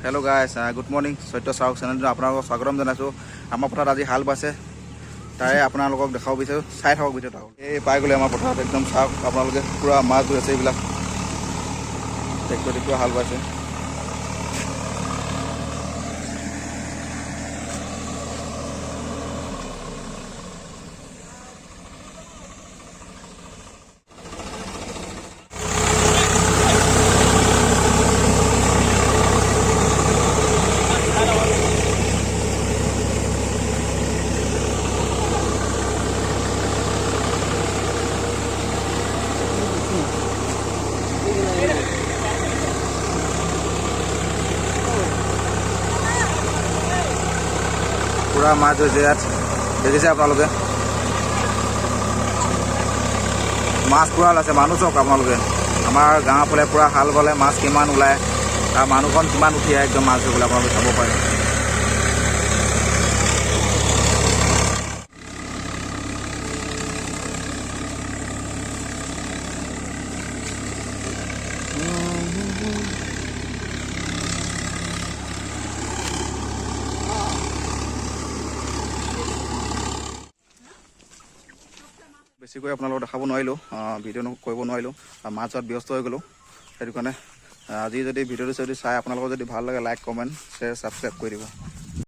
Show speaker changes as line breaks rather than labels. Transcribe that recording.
Hello' গাইছ, good morning. সত্য চাওক চেনেলটো আপোনালোকক স্বাগতম জনাইছোঁ। আমাৰ পথাৰত আজি হাল বাইছে, তাৰে আপোনালোকক দেখাব বিচাৰোঁ। চাই থাকক ভিডিঅ'টো। এই পাই গ'লে আমাৰ পথাৰত একদম চাওক আপোনালোকে, পূৰা মাছ ধৰি আছে এইবিলাক। ট্ৰেক্টৰ পূৰা হাল বাইছে। পূৰা মাছ হৈছে ইয়াত, দেখিছে আপোনালোকে। মাছ পূৰা ওলাইছে, মানুহ চাওক আপোনালোকে। আমাৰ গাঁৱৰ ফালে পূৰা হাল বালে মাছ কিমান ওলায়, আৰু মানুহখন কিমান উঠি আহে একদম মাছ ধৰিবলৈ আপোনালোকে চাব পাৰে। বেছিকৈ আপোনালোকক দেখাব নোৱাৰিলোঁ, ভিডিঅ' কৰিব নোৱাৰিলোঁ, মাছত ব্যস্ত হৈ গ'লোঁ। সেইটো কাৰণে আজি যদি ভিডিঅ'টো যদি চাই আপোনালোকৰ যদি ভাল লাগে, লাইক, কমেণ্ট, শ্বেয়াৰ, ছাবস্ক্ৰাইব কৰি দিব।